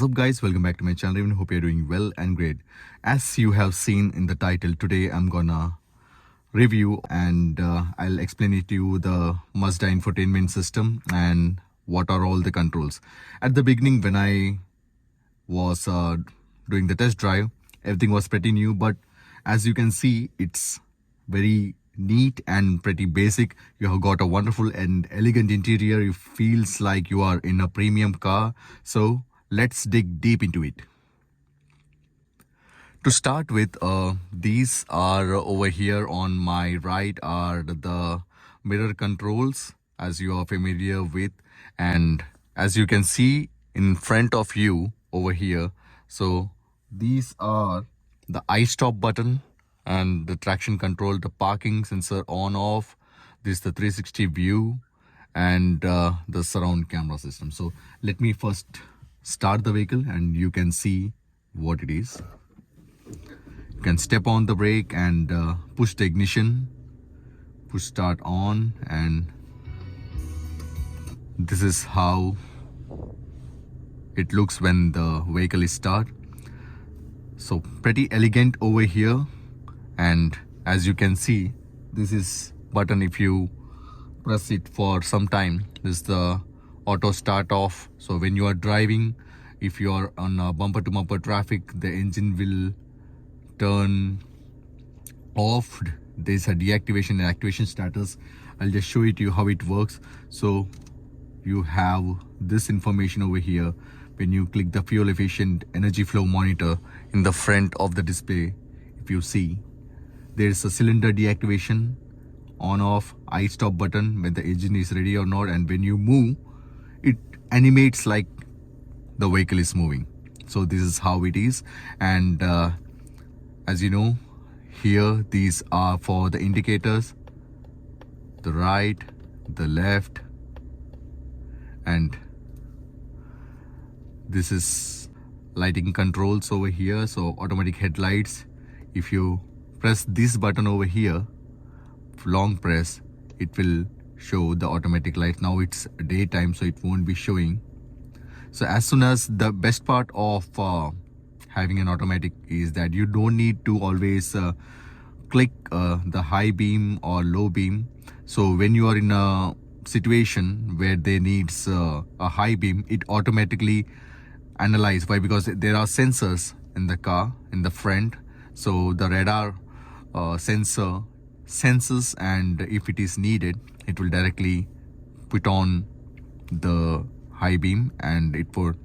What's up guys, welcome back to my channel. I hope you're doing well and great. As you have seen in the title, today I'm gonna review and I'll explain it to you the Mazda Infotainment system and what are all the controls. At the beginning when I was doing the test drive, everything was pretty new, but as you can see, it's very neat and pretty basic. You have got a wonderful and elegant interior. It feels like you are in a premium car. So let's dig deep into it. To start with, these are over here on my right are the mirror controls, as you are familiar with, and as you can see in front of you over here, so these are the I-stop button and the traction control, the parking sensor on off, this is the 360 view, and the surround camera system. So let me first start the vehicle and you can see what it is. You can step on the brake and push the ignition, push start on, and this is how it looks when the vehicle is start. So pretty elegant over here. And as you can see, this is button, if you press it for some time, this is the auto start off. So when you are driving, if you are on a bumper to bumper traffic, the engine will turn off. There's a deactivation and activation status. I'll just show it to you how it works. So you have this information over here. When you click the fuel efficient energy flow monitor in the front of the display, if you see, there's a cylinder deactivation, on off, I-stop button when the engine is ready or not, and when you move, it animates like the vehicle is moving. So this is how it is. And as you know, here these are for the indicators, the right, the left, and this is lighting controls over here. So automatic headlights, if you press this button over here, long press, it will show the automatic light. Now it's daytime, so it won't be showing. So as soon as, the best part of having an automatic is that you don't need to always click the high beam or low beam. So when you are in a situation where they needs a high beam, it automatically analyze. Why? Because there are sensors in the car in the front. So the radar sensor senses, and if it is needed, it will directly put on the high beam, and it would,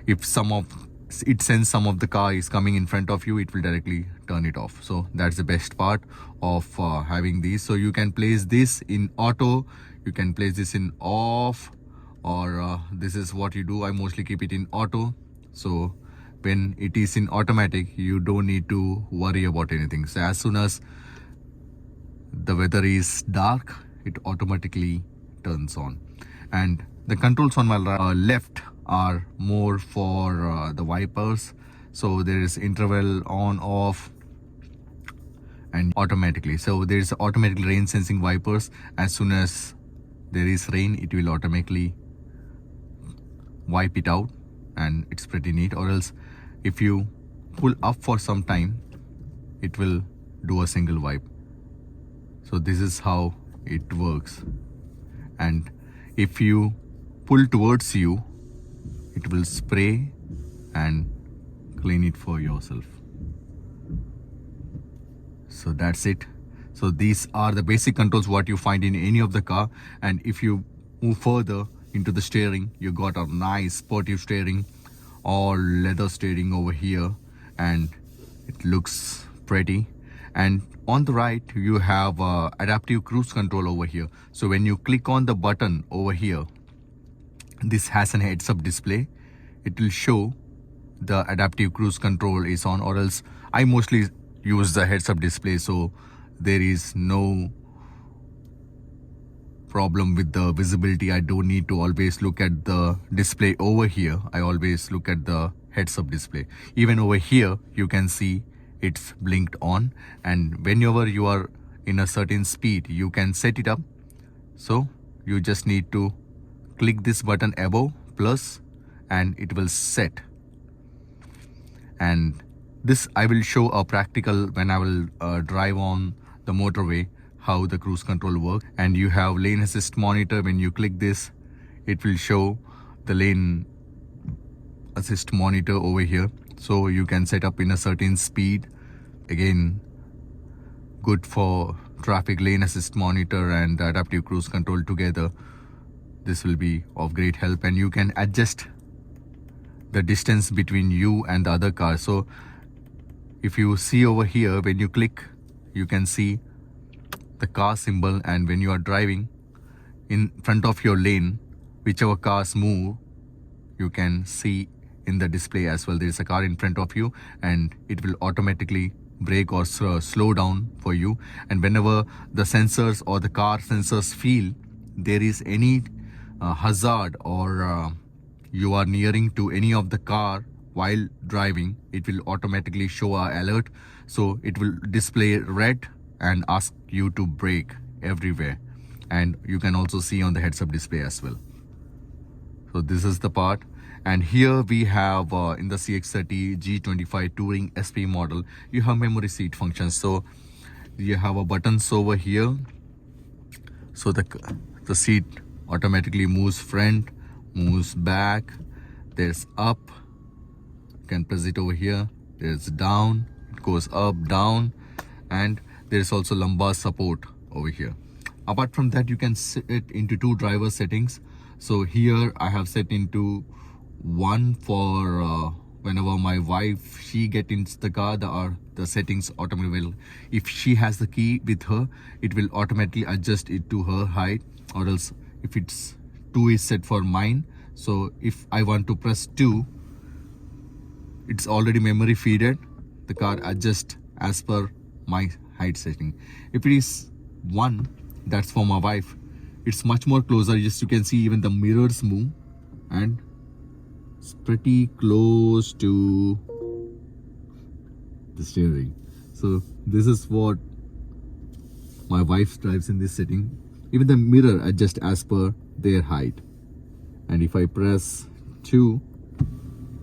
if it sense some of the car is coming in front of you, it will directly turn it off. So that's the best part of having these. So you can place this in auto, you can place this in off, or this is what you do. I mostly keep it in auto. So when it is in automatic, you don't need to worry about anything. So as soon as the weather is dark, it automatically turns on. And the controls on my left are more for the wipers. So there is interval on off and automatically. So there is automatic rain sensing wipers. As soon as there is rain, it will automatically wipe it out, and it's pretty neat. Or else if you pull up for some time, it will do a single wipe. So this is how it works. And if you pull towards you, it will spray and clean it for yourself. So that's it. So these are the basic controls what you find in any of the car. And if you move further into the steering, you got a nice sportive steering, all leather steering over here, and it looks pretty. And on the right, you have adaptive cruise control over here. So when you click on the button over here, this has an heads-up display. It will show the adaptive cruise control is on, or else I mostly use the heads-up display, so there is no problem with the visibility. I don't need to always look at the display over here. I always look at the heads-up display. Even over here, you can see it's blinked on, and whenever you are in a certain speed, you can set it up. So you just need to click this button above plus, and it will set And this I will show a practical when I will drive on the motorway how the cruise control works. And you have lane assist monitor. When you click this, it will show the lane assist monitor over here, so you can set up in a certain speed. Again, good for traffic lane assist monitor and adaptive cruise control together. This will be of great help, and you can adjust the distance between you and the other car. So if you see over here, when you click, you can see the car symbol, and when you are driving in front of your lane, whichever cars move, you can see in the display as well. There is a car in front of you, and it will automatically brake or slow down for you. And whenever the sensors or the car sensors feel there is any hazard or you are nearing to any of the car while driving, it will automatically show an alert. So it will display red and ask you to brake everywhere. And you can also see on the heads-up display as well. So this is the part. And here we have in the Cx30 G25 Touring SP model, you have memory seat functions. So you have a buttons over here, so the seat automatically moves front, moves back. There's up, you can press it over here. There's down, it goes up, down, and there's also lumbar support over here. Apart from that, you can set it into two driver settings. So here I have set into one for whenever my wife, she get into the car, the settings automatically will, if she has the key with her, it will automatically adjust it to her height. Or else if it's 2 is set for mine, so if I want to press 2, it's already memory feeded, the car adjusts as per my height setting. If it is 1, that's for my wife, it's much more closer. Just you can see even the mirrors move, and it's pretty close to the steering. So this is what my wife drives in this setting. Even the mirror adjusts as per their height. And if I press 2,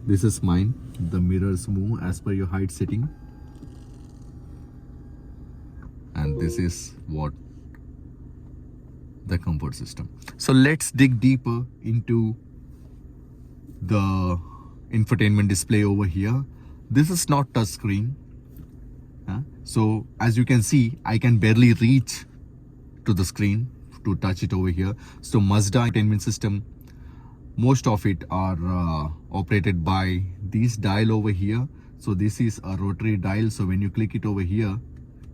this is mine, the mirrors move as per your height setting. And this is what the comfort system. So let's dig deeper into the infotainment display over here. This is not touch screen, so as you can see, I can barely reach to the screen to touch it over here. So Mazda Infotainment system, most of it are operated by this dial over here. So this is a rotary dial, so when you click it over here,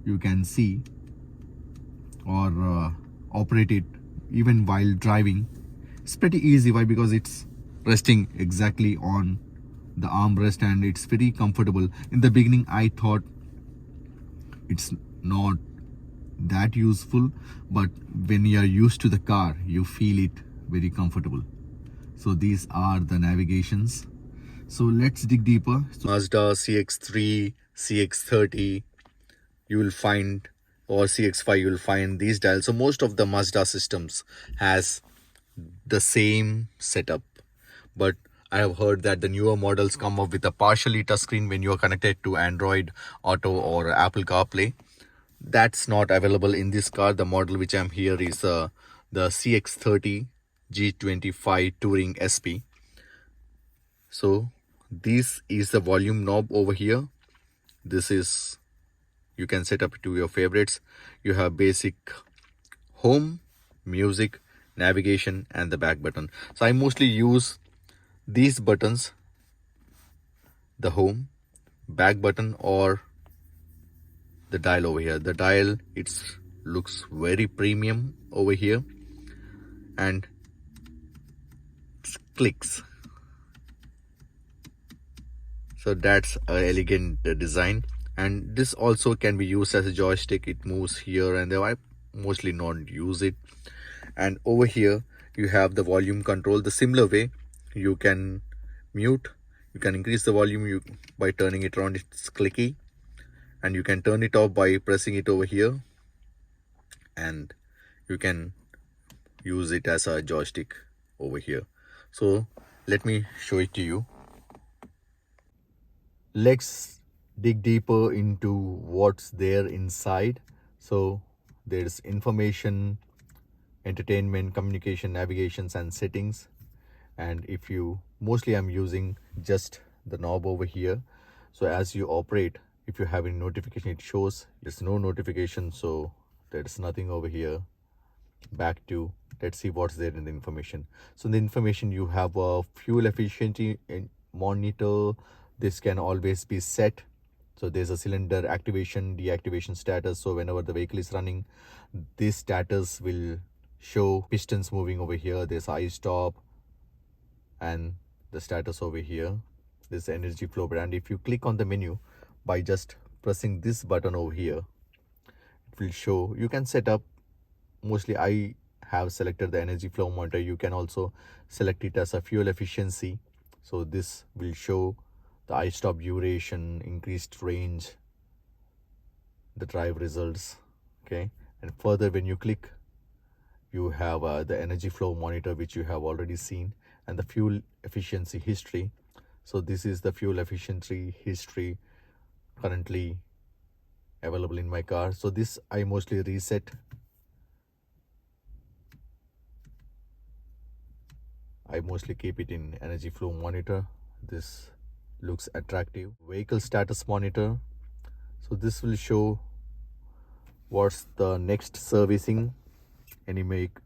you can see or operate it even while driving. It's pretty easy. Why? Because it's resting exactly on the armrest and it's very comfortable. In the beginning I thought it's not that useful, but when you are used to the car, you feel it very comfortable. So these are the navigations. So let's dig deeper. So Mazda Cx3 Cx30 you will find, or Cx5 you will find these dials. So most of the Mazda systems has the same setup, but I have heard that the newer models come up with a partially touchscreen when you are connected to Android Auto or Apple CarPlay. That's not available in this car. The model which I'm here is the Cx30 G25 Touring SP. So this is the volume knob over here. This is, you can set up to your favorites. You have basic, home, music, navigation, and the back button. So I mostly use these buttons, the home, back button, or the dial over here. The dial, it looks very premium over here, and it clicks. So that's an elegant design. And this also can be used as a joystick. It moves here and there. I mostly not use it. And over here you have the volume control. The similar way, you can mute, you can increase the volume by turning it around. It's clicky, and you can turn it off by pressing it over here, and you can use it as a joystick over here. So let me show it to you. Let's dig deeper into what's there inside. So there's information, entertainment, communication, navigations, and settings. And if you mostly I'm using just the knob over here. So as you operate, if you have any notification, it shows. There's no notification, so there's nothing over here. Back to, let's see what's there in the information. So in the information, you have a fuel efficiency monitor. This can always be set. So there's a cylinder activation, deactivation status. So whenever the vehicle is running, this status will show. Pistons moving over here. There's I-stop and the status over here. This energy flow brand. If you click on the menu by just pressing this button over here, it will show. You can set up, mostly I have selected the energy flow monitor. You can also select it as a fuel efficiency. So this will show the I-stop duration, increased range, the drive results. Okay, and further when you click, you have the energy flow monitor, which you have already seen, and the fuel efficiency history. So this is the fuel efficiency history currently available in my car. So this I mostly reset. I mostly keep it in energy flow monitor. This looks attractive. Vehicle status monitor. So this will show what's the next servicing. Any make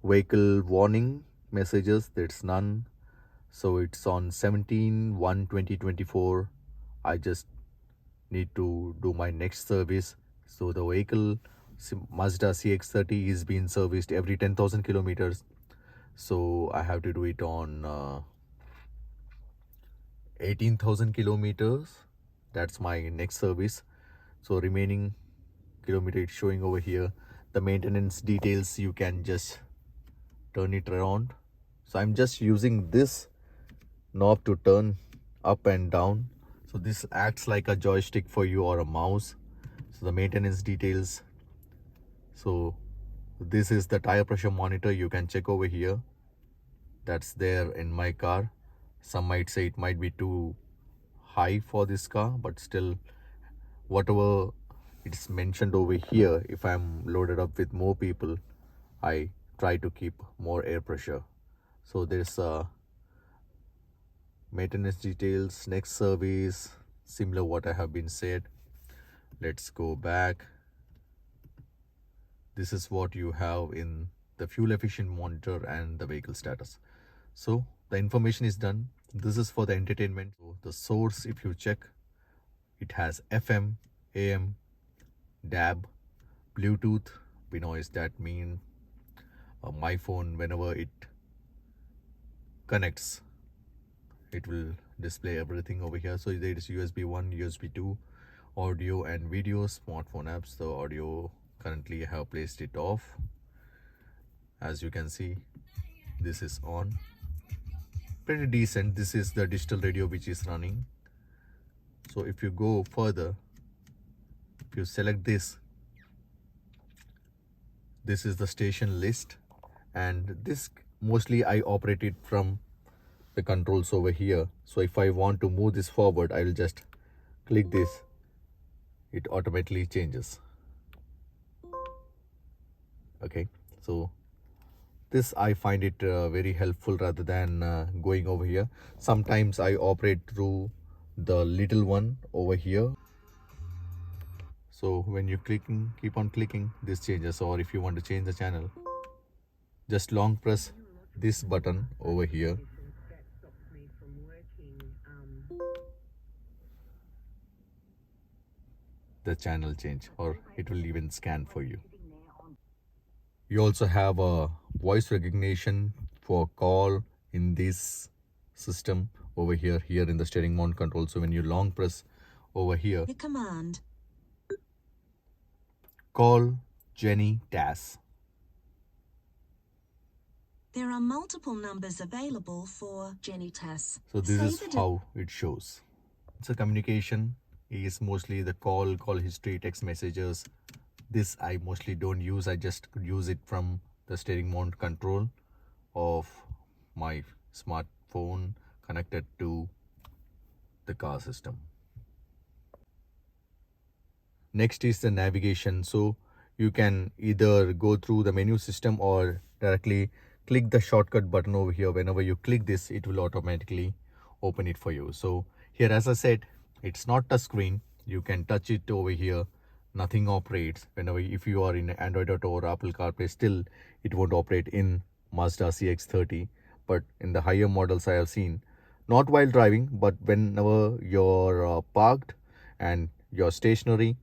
vehicle warning messages, there's none. So it's on 17/1/2024. I just need to do my next service. So the vehicle Mazda Cx30 is being serviced every 10,000 kilometers. So I have to do it on 18,000 kilometers. That's my next service. So remaining kilometer it's showing over here. The maintenance details, you can just turn it around. So I'm just using this knob to turn up and down. So this acts like a joystick for you or a mouse. So the maintenance details. So this is the tire pressure monitor. You can check over here. That's there in my car. Some might say it might be too high for this car, but still, whatever it's mentioned over here, if I'm loaded up with more people, I try to keep more air pressure. So there's maintenance details, next service, similar what I have been said. Let's go back. This is what you have in the fuel efficient monitor and the vehicle status. So the information is done. This is for the entertainment. So the source, if you check, it has FM, AM, DAB, Bluetooth. We know is that mean my phone, whenever it connects, it will display everything over here. So there is USB 1, USB 2, audio and video, smartphone apps. The audio currently I have placed it off. As you can see, this is on. Pretty decent. This is the digital radio which is running. So if you go further, if you select this is the station list, and this mostly I operate it from the controls over here. So if I want to move this forward, I will just click this, it automatically changes. Okay, so this I find it very helpful rather than going over here. Sometimes I operate through the little one over here. So when you keep on clicking, this changes. Or if you want to change the channel, just long press this button over here. The channel change, or it will even scan for you. You also have a voice recognition for call in this system over here in the steering mount control. So when you long press over here, the command, call Jenny Tass. There are multiple numbers available for Jenny Tass. So this is how it shows. So communication is mostly the call history, text messages. This I mostly don't use. I just could use it from the steering mount control of my smartphone connected to the car system. Next is the navigation. So you can either go through the menu system or directly click the shortcut button over here. Whenever you click this, it will automatically open it for you. So here, as I said, it's not touch screen. You can touch it over here. Nothing operates. Whenever, if you are in Android Auto or Apple CarPlay, still it won't operate in Mazda CX30. But in the higher models I have seen, not while driving, but whenever you're parked and you're stationary,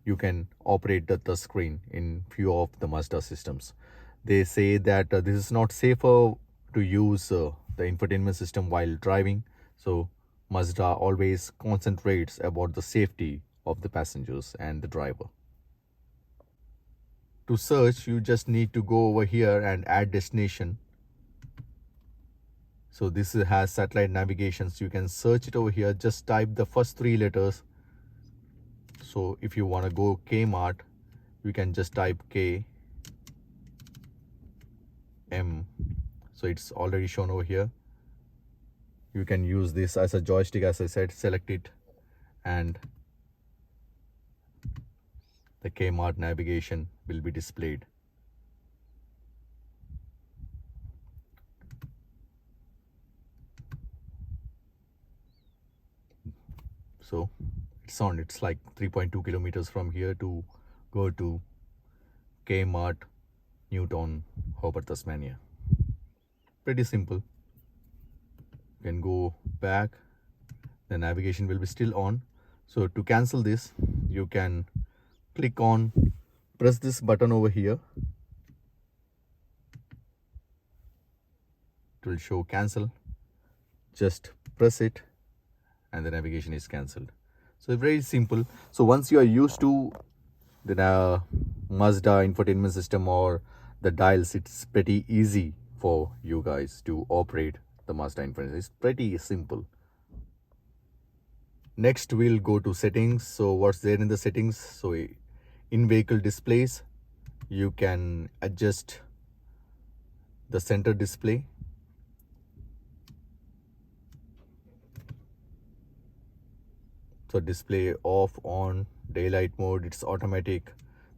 you can operate the touch screen in few of the Mazda systems. They say that this is not safer to use the infotainment system while driving. So Mazda always concentrates about the safety of the passengers and the driver. To search, you just need to go over here and add destination. So this has satellite navigation, so you can search it over here. Just type the first 3 letters. So if you want to go Kmart, you can just type K M. So it's already shown over here. You can use this as a joystick, as I said. Select it and the Kmart navigation will be displayed. So it's like 3.2 kilometers from here to go to Kmart, Newton, Hobart, Tasmania. Pretty simple. You can go back. The navigation will be still on. So to cancel this, you can press this button over here. It will show cancel. Just press it and the navigation is cancelled. So very simple. So once you are used to the Mazda infotainment system or the dials, it's pretty easy for you guys to operate the Mazda infotainment. It's pretty simple. Next we'll go to settings. So what's there in the settings? So in vehicle displays, you can adjust the center display. So display off, on, daylight mode, it's automatic.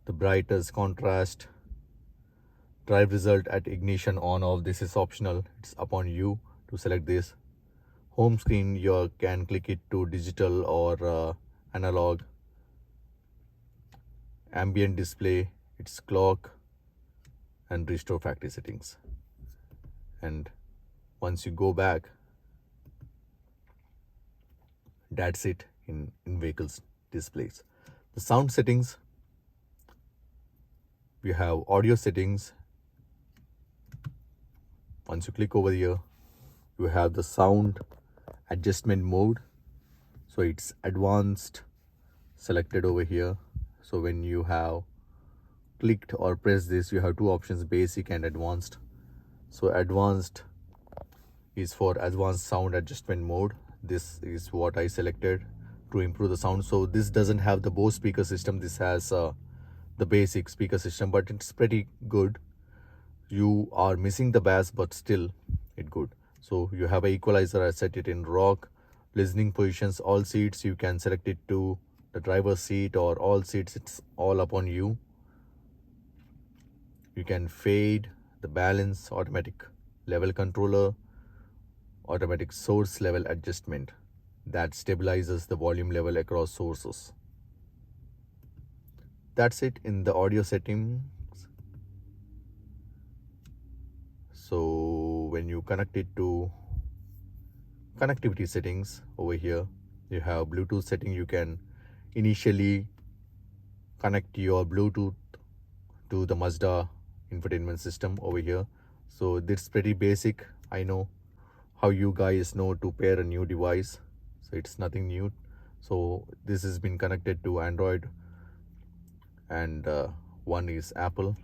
The brightness, contrast, drive result at ignition, on, off, this is optional. It's upon you to select this. Home screen, you can click it to digital or analog. Ambient display, it's clock, and restore factory settings. And once you go back, that's it in vehicles displays. The sound settings, we have audio settings. Once you click over here, you have the sound adjustment mode. So it's advanced selected over here. So when you have clicked or pressed this, you have two options, basic and advanced. So advanced is for advanced sound adjustment mode. This is what I selected to improve the sound. So this doesn't have the Bose speaker system. This has the basic speaker system, but it's pretty good. You are missing the bass, but still it's good. So you have an equalizer. I set it in rock. Listening positions, all seats, you can select it to the driver's seat or all seats. It's all upon you. You can fade, the balance, automatic level controller, automatic source level adjustment that stabilizes the volume level across sources. That's it in the audio settings. So when you connect it to connectivity settings over here, you have Bluetooth setting. You can initially connect your Bluetooth to the Mazda infotainment system over here. So this is pretty basic. I know how you guys know to pair a new device, so it's nothing new. So this has been connected to Android and one is Apple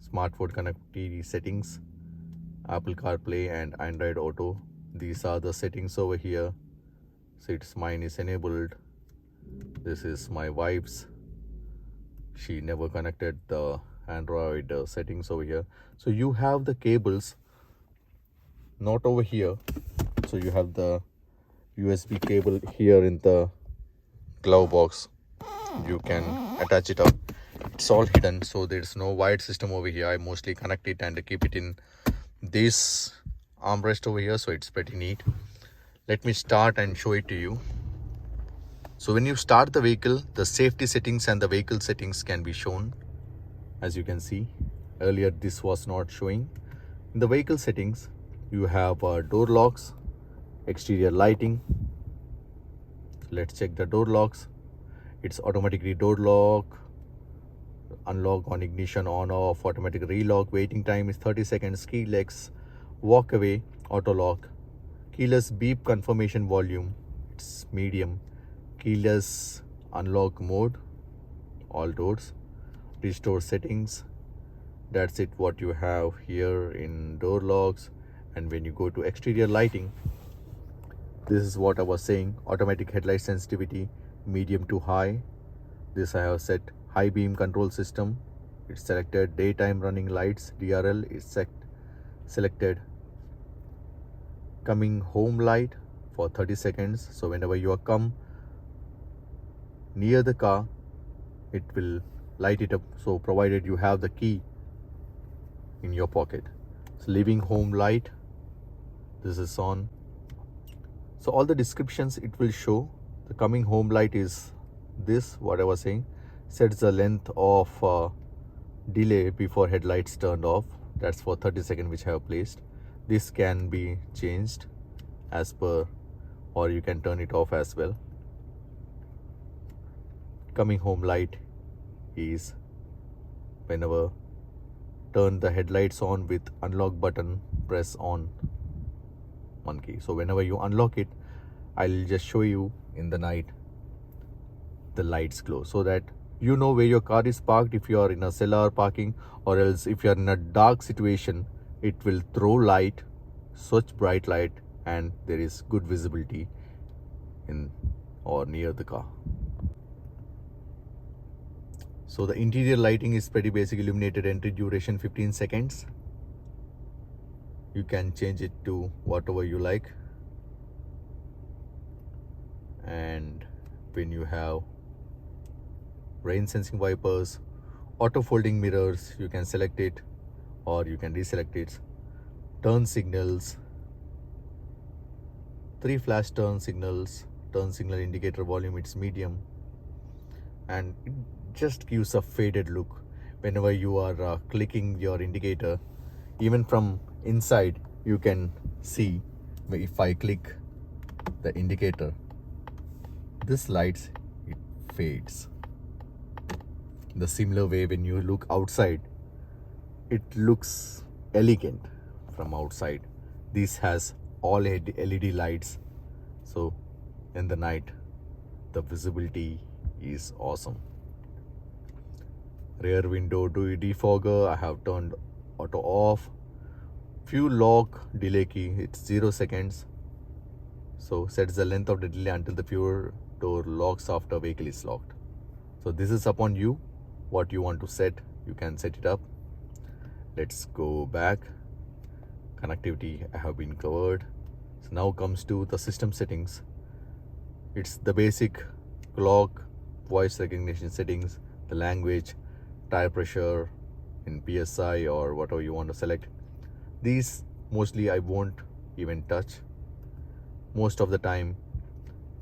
smartphone connectivity settings, Apple CarPlay and Android Auto. These are the settings over here. So it's mine is enabled. This is my wife's. She never connected the Android settings over here. So you have the cables not over here. So you have the USB cable here in the glove box. you can attach it up. It's all hidden, so there's no wired system over here. I mostly connect it and keep it in this armrest over here, so it's pretty neat. Let me start and show it to you. So when you start the vehicle, the safety settings and the vehicle settings can be shown. As you can see, earlier this was not showing. In the vehicle settings, you have door locks, exterior lighting. Let's check the door locks. It's automatically door lock, unlock on ignition, on off, automatic relock. Waiting time is 30 seconds. Keyless walk away, auto lock. Keyless beep confirmation, volume, it's medium. Keyless unlock mode, all doors. Restore settings. That's it what you have here in door locks. And when you go to exterior lighting, this is what I was saying. Automatic headlight sensitivity, medium to high. This I have set high beam control system. It's selected. Daytime running lights, DRL is selected. Coming home light for 30 seconds. So whenever you come near the car, it will light it up. So provided you have the key in your pocket. So leaving home light, this is on. So all the descriptions it will show. The coming home light is this, what I was saying. Sets the length of delay before headlights turned off. That's for 30 seconds which I have placed. This can be changed as per, or you can turn it off as well. Coming home light is whenever turn the headlights on with unlock button, press on one key. So whenever you unlock it, I'll just show you in the night the lights glow, so that you know where your car is parked. If you are in a cellar parking, or else if you are in a dark situation, it will throw light, such bright light, and there is good visibility in or near the car. So the interior lighting is pretty basic. Illuminated entry duration 15 seconds. You can change it to whatever you like. And when you have rain sensing wipers, auto folding mirrors, you can select it or you can deselect it. Turn signals, 3 flash turn signals. Turn signal indicator volume, it's medium, and it just gives a faded look whenever you are clicking your indicator. Even from inside you can see, if I click the indicator, this lights, it fades. The similar way, when you look outside, it looks elegant from outside. This has all LED lights, so in the night the visibility is awesome. Rear window defogger, I have turned auto off. Fuel lock delay key, it's 0 seconds, so sets the length of the delay until the fuel door locks after vehicle is locked. So this is upon you, what you want to set, you can set it up. Let's go back. Connectivity I have been covered. So now comes to the system settings. It's the basic clock, voice recognition settings, the language, tire pressure in PSI or whatever you want to select. These mostly I won't even touch. Most of the time,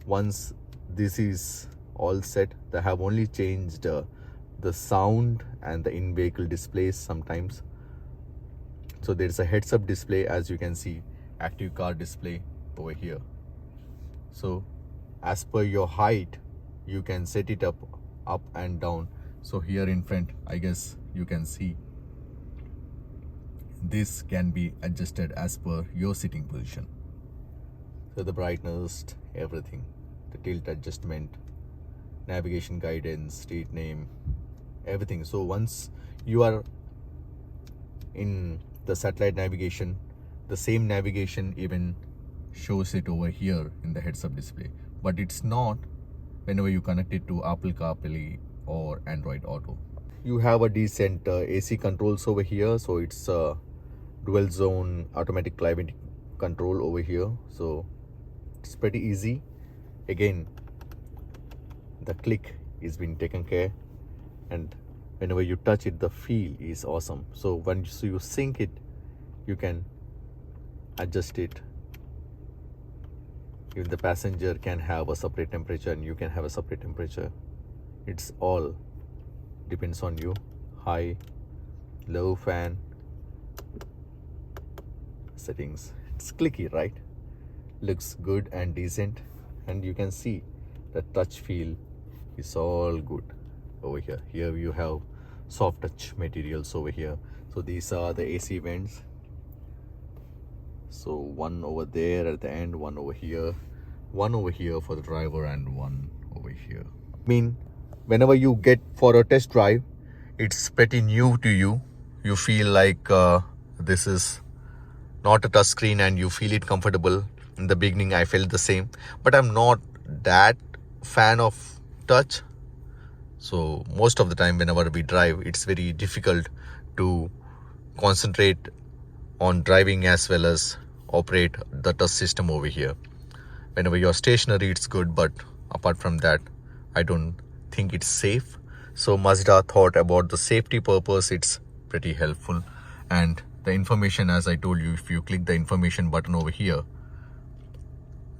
once this is all set, they have only changed the sound and the in-vehicle displays sometimes. So there's a heads-up display, as you can see, active car display over here. So as per your height, you can set it up and down. So here in front, I guess you can see, this can be adjusted as per your sitting position. So the brightness, everything, the tilt adjustment, navigation guidance, street name, everything. So once you are in the satellite navigation, the same navigation even shows it over here in the heads-up display, but it's not whenever you connect it to Apple CarPlay or Android Auto. You have a decent AC controls over here, so it's dual zone automatic climate control over here, so it's pretty easy. Again, the click is being taken care, and whenever you touch it, the feel is awesome. So once you sync it, you can adjust it. Even the passenger can have a separate temperature and you can have a separate temperature. It's all depends on you. High, low fan settings. It's clicky, right? Looks good and decent, and you can see the touch feel is all good over here. Here you have soft touch materials over here. So these are the AC vents. So one over there at the end, one over here for the driver, and one over here. I mean, whenever you get for a test drive, it's pretty new to you. You feel like this is not a touch screen and you feel it comfortable. In the beginning I felt the same, but I'm not that fan of touch. So most of the time whenever we drive, it's very difficult to concentrate on driving as well as operate the touch system over here. Whenever you're stationary, it's good, but apart from that, I don't think it's safe. So Mazda thought about the safety purpose, it's pretty helpful. And the information, as I told you, if you click the information button over here,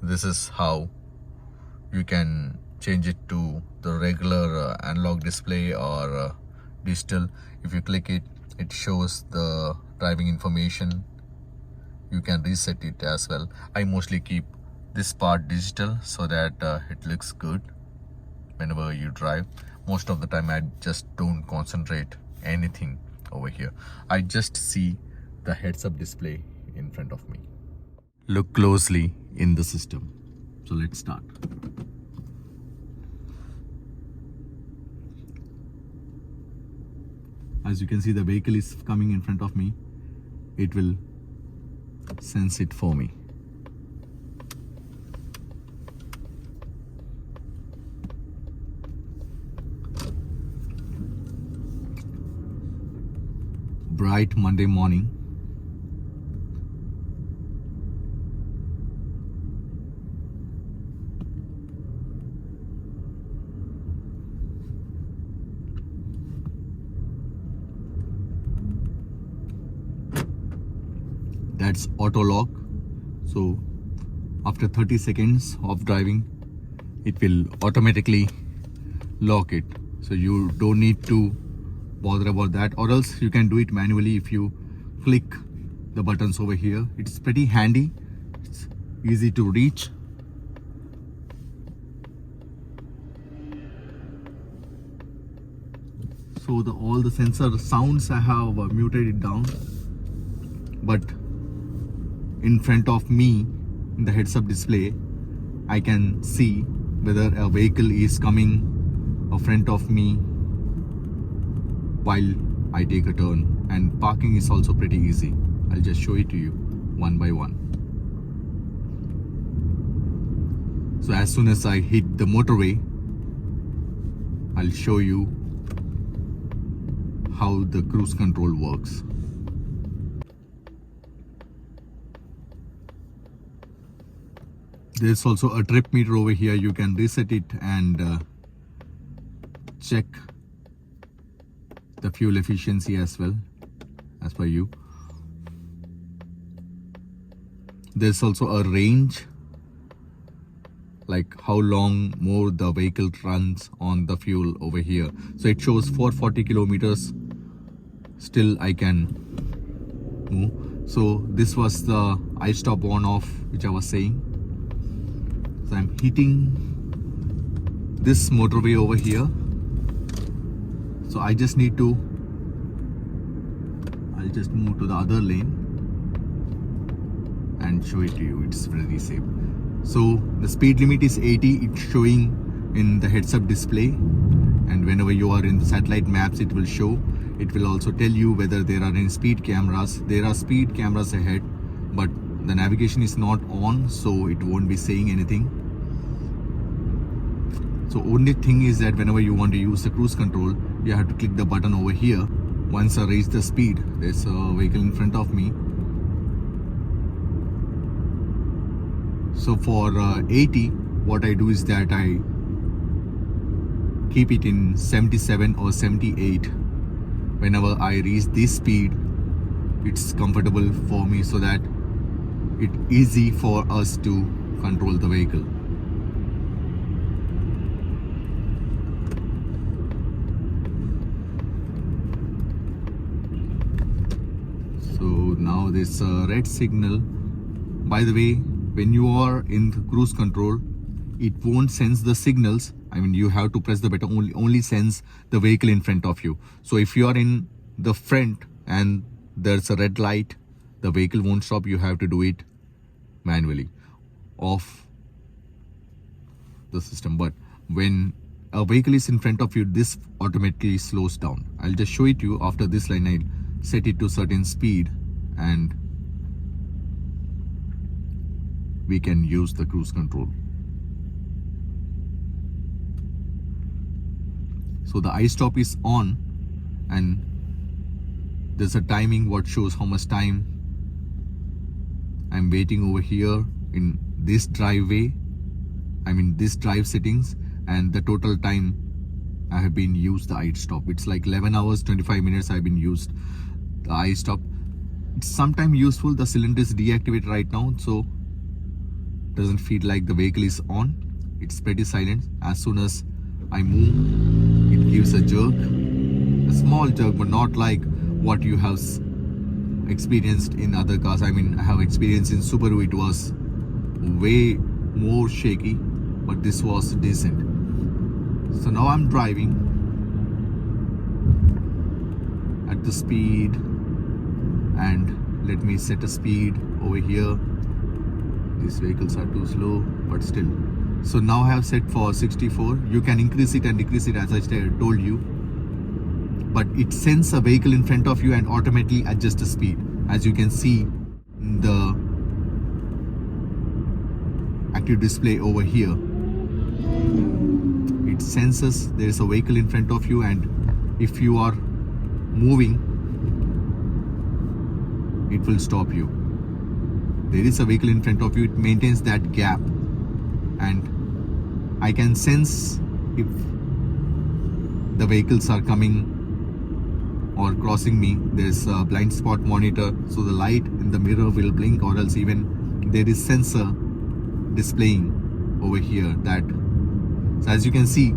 this is how you can change it to the regular analog display or digital. If you click it, it shows the driving information. You can reset it as well. I mostly keep this part digital so that it looks good whenever you drive. Most of the time I just don't concentrate anything over here. I just see the heads-up display in front of me. Look closely in the system. So let's start. As you can see, the vehicle is coming in front of me. It will sense it for me. Bright Monday morning. That's auto lock. So after 30 seconds of driving, it will automatically lock it. So you don't need to bother about that, or else you can do it manually if you click the buttons over here. It's pretty handy, it's easy to reach. So all the sensor sounds I have muted it down, but in front of me in the heads-up display I can see whether a vehicle is coming in front of me while I take a turn, and parking is also pretty easy. I'll just show it to you one by one. So as soon as I hit the motorway, I'll show you how the cruise control works. There's also a trip meter over here. You can reset it and check the fuel efficiency as well, as per you. There's also a range, like how long more the vehicle runs on the fuel over here. So it shows 440 kilometers. Still I can move. So this was the I-stop on off which I was saying. So I'm hitting this motorway over here. So I just need to, I'll just move to the other lane and show it to you. It's very safe. So the speed limit is 80. It's showing in the heads-up display, and whenever you are in satellite maps, it will show. It will also tell you whether there are any speed cameras. There are speed cameras ahead, but the navigation is not on, so it won't be saying anything. So only thing is that whenever you want to use the cruise control, you have to click the button over here. Once I reach the speed, there's a vehicle in front of me. So for 80, what I do is that I keep it in 77 or 78. Whenever I reach this speed, it's comfortable for me, so that it's easy for us to control the vehicle. So now there's a red signal. By the way, when you are in the cruise control, it won't sense the signals. I mean, you have to press the button, only sense the vehicle in front of you. So if you are in the front and there's a red light, the vehicle won't stop. You have to do it manually off the system. But when a vehicle is in front of you, this automatically slows down. I'll just show it to you. After this line, I'll set it to certain speed and we can use the cruise control. So the iStop is on and there's a timing what shows how much time I'm waiting over here in this driveway. I mean this drive settings, and the total time I have been used the iStop. It's like 11 hours 25 minutes I've been used the iStop. It's sometimes useful. The cylinder is deactivated right now, so doesn't feel like the vehicle is on. It's pretty silent. As soon as I move, it gives a jerk, a small jerk, but not like what you have experienced in other cars. I mean, I have experienced in Subaru, it was way more shaky, but this was decent. So now I'm driving at the speed, and let me set a speed over here. These vehicles are too slow, but still. So now I have set for 64. You can increase it and decrease it as I told you, but it sends a vehicle in front of you and automatically adjusts the speed. As you can see in the active display over here, it senses there is a vehicle in front of you, and if you are moving, it will stop you. There is a vehicle in front of you, it maintains that gap, and I can sense if the vehicles are coming or crossing me. There's a blind spot monitor, so the light in the mirror will blink, or else even there is sensor displaying over here that, so as you can see,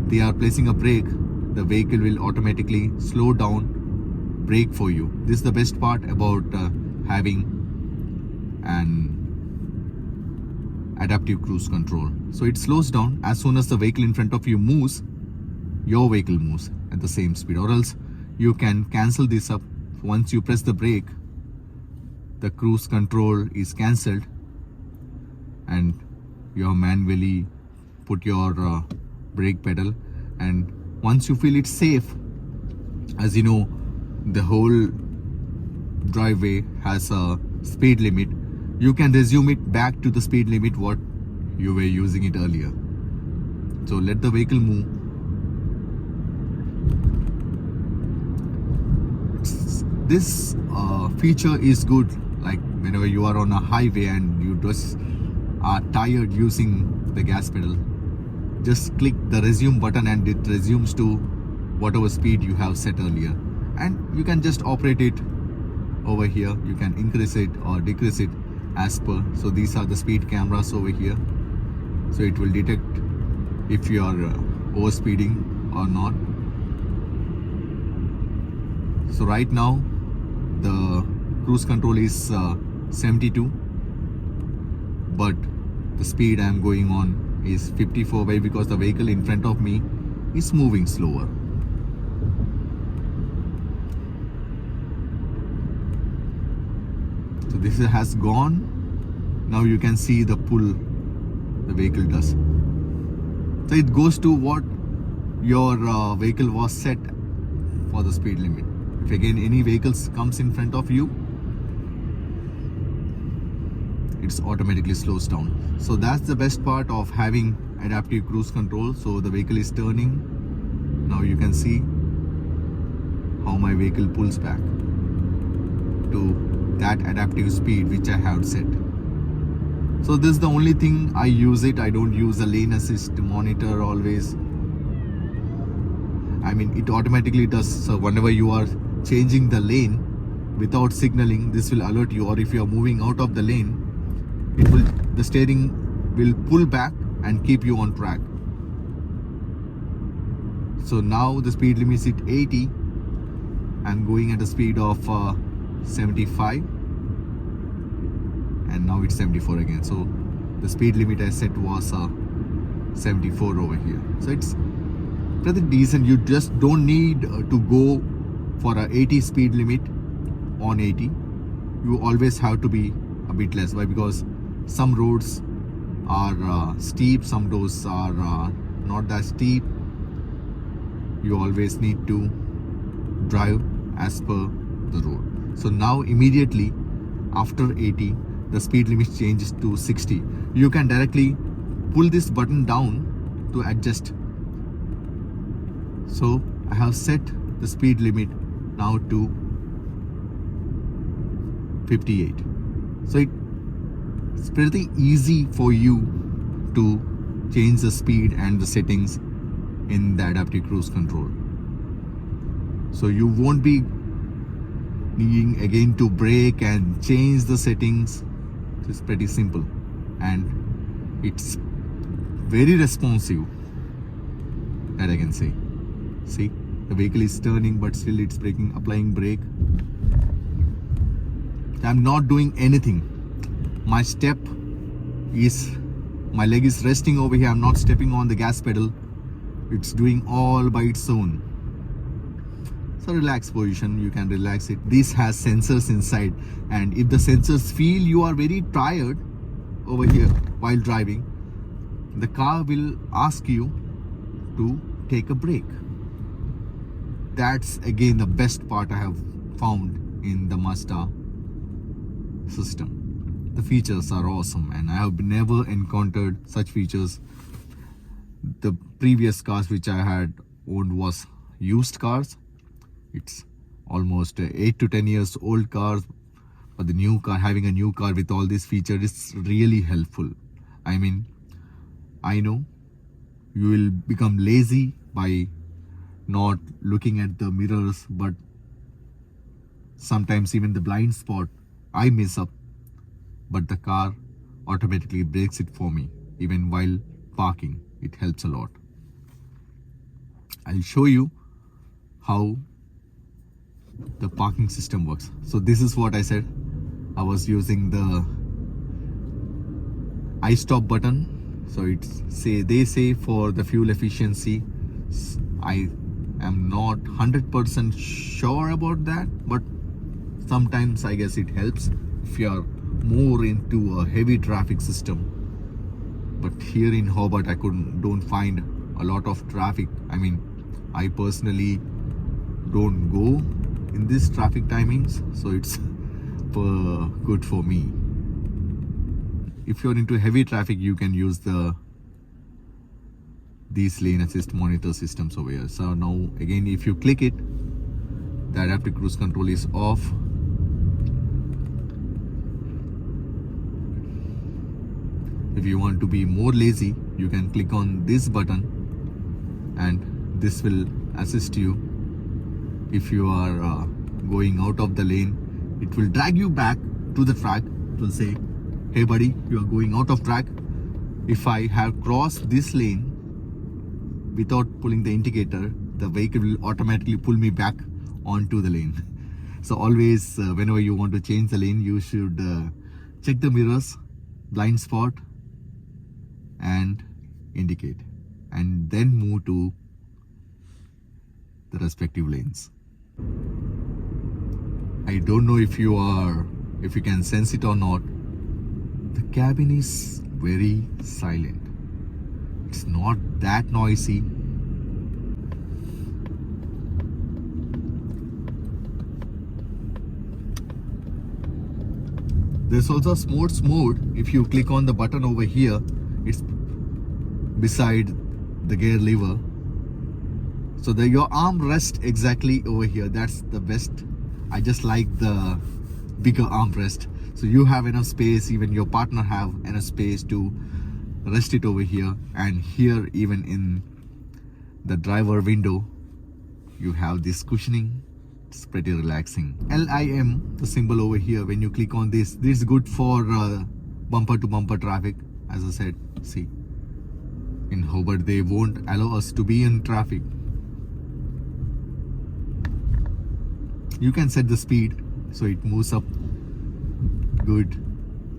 they are placing a brake, the vehicle will automatically slow down, brake for you. This is the best part about having an adaptive cruise control. So it slows down as soon as the vehicle in front of you moves, your vehicle moves at the same speed, or else you can cancel this up. Once you press the brake, the cruise control is cancelled and you manually put your brake pedal. And once you feel it's safe, as you know, the whole driveway has a speed limit, you can resume it back to the speed limit what you were using it earlier. So let the vehicle move. This feature is good, like whenever you are on a highway and you just are tired using the gas pedal, just click the resume button and it resumes to whatever speed you have set earlier, and you can just operate it over here. You can increase it or decrease it as per. So these are the speed cameras over here, so it will detect if you are overspeeding or not. So right now the cruise control is 72, but the speed I am going on is 54. Why? Because the vehicle in front of me is moving slower. So this has gone. Now you can see the pull the vehicle does. So it goes to what your vehicle was set for the speed limit. If again any vehicles comes in front of you, it's automatically slows down. So that's the best part of having adaptive cruise control. So the vehicle is turning. Now you can see how my vehicle pulls back to that adaptive speed which I have set. So this is the only thing I use it. I don't use the lane assist monitor always. I mean, it automatically does. So whenever you are changing the lane without signaling, this will alert you. Or if you are moving out of the lane, the steering will pull back and keep you on track. So now the speed limit is at 80. I'm going at a speed of 75, and now it's 74 again. So the speed limit I set was 74 over here. So it's pretty decent. You just don't need to go for a 80 speed limit on 80. You always have to be a bit less. Why? Because some roads are steep, some roads are not that steep. You always need to drive as per the road. So now immediately after 80, the speed limit changes to 60. You can directly pull this button down to adjust. So I have set the speed limit now to 58. So it's pretty easy for you to change the speed and the settings in the adaptive cruise control. So you won't be needing again to brake and change the settings. It's pretty simple, and it's very responsive, that I can say. See, the vehicle is turning, but still it's braking, applying brake. I'm not doing anything. My leg is resting over here. I'm not stepping on the gas pedal. It's doing all by its own. So relaxed position, you can relax it. This has sensors inside, and if the sensors feel you are very tired over here while driving, the car will ask you to take a break. That's again the best part I have found in the Mazda system. The features are awesome, and I have never encountered such features. The previous cars which I had owned was used cars. It's almost 8 to 10 years old cars, but the new car, having a new car with all these features is really helpful. I mean, I know you will become lazy by not looking at the mirrors, but sometimes even the blind spot I miss up, but the car automatically brakes it for me. Even while parking, it helps a lot. I'll show you how the parking system works. So this is what I said. I was using the I stop button. So they say for the fuel efficiency. I am not 100% sure about that, but sometimes I guess it helps if you are more into a heavy traffic system. But here in Hobart, I don't find a lot of traffic. I mean, I personally don't go in these traffic timings, so it's good for me. If you're into heavy traffic, you can use these lane assist monitor systems over here. So now again, if you click it, the adaptive cruise control is off. If you want to be more lazy, you can click on this button, and this will assist you. If you are going out of the lane, it will drag you back to the track. It will say, hey buddy, you are going out of track. If I have crossed this lane without pulling the indicator, the vehicle will automatically pull me back onto the lane. So always whenever you want to change the lane, you should check the mirrors, blind spot, and indicate, and then move to the respective lanes. I don't know if you can sense it or not. The cabin is very silent. It's not that noisy. There's also sports mode. If you click on the button over here, it's beside the gear lever. So your arm rests exactly over here. That's the best. I just like the bigger armrest. So you have enough space, even your partner have enough space to rest it over here. And here, even in the driver window, you have this cushioning. It's pretty relaxing. LIM, the symbol over here, when you click on this is good for bumper to bumper traffic. As I said, see, in Hobart they won't allow us to be in traffic. You can set the speed so it moves up good.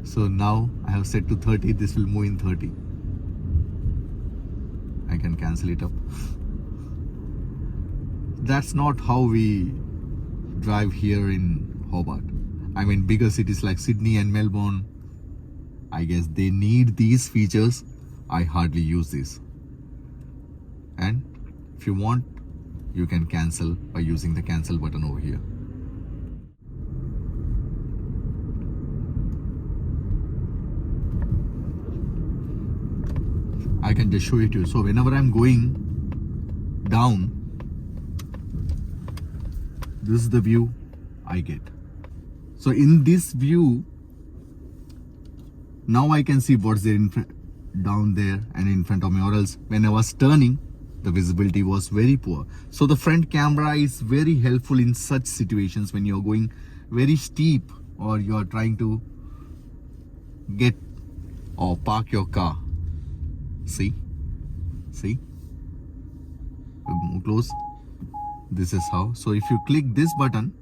So now I have set to 30. This will move in 30. I can cancel it up. That's not how we drive here in Hobart. I mean, bigger cities like Sydney and Melbourne, I guess they need these features. I hardly use this. And if you want, you can cancel by using the cancel button over here. I can just show it to you. So whenever I'm going down, this is the view I get. So in this view, now I can see what's there down there and in front of me, or else when I was turning, the visibility was very poor. So the front camera is very helpful in such situations when you're going very steep or you're trying to get or park your car. See, move close. This is how. So if you click this button,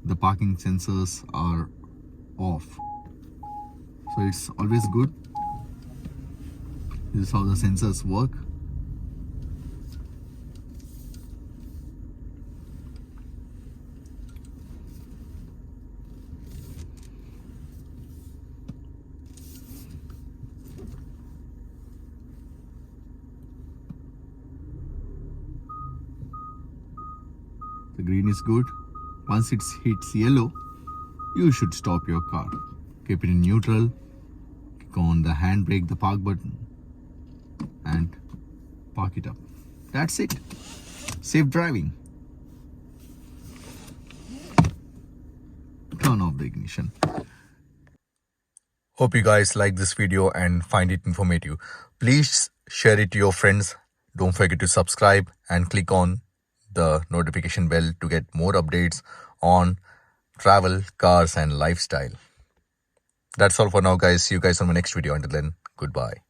the parking sensors are off. So it's always good. This is how the sensors work. The green is good. Once it hits yellow, you should stop your car. Keep it in neutral. Click on the handbrake, the park button, and park it up. That's it. Safe driving. Turn off the ignition. Hope you guys like this video and find it informative. Please share it to your friends. Don't forget to subscribe and click on the notification bell to get more updates on travel, cars and lifestyle. That's all for now, guys. See you guys on my next video. Until then, goodbye.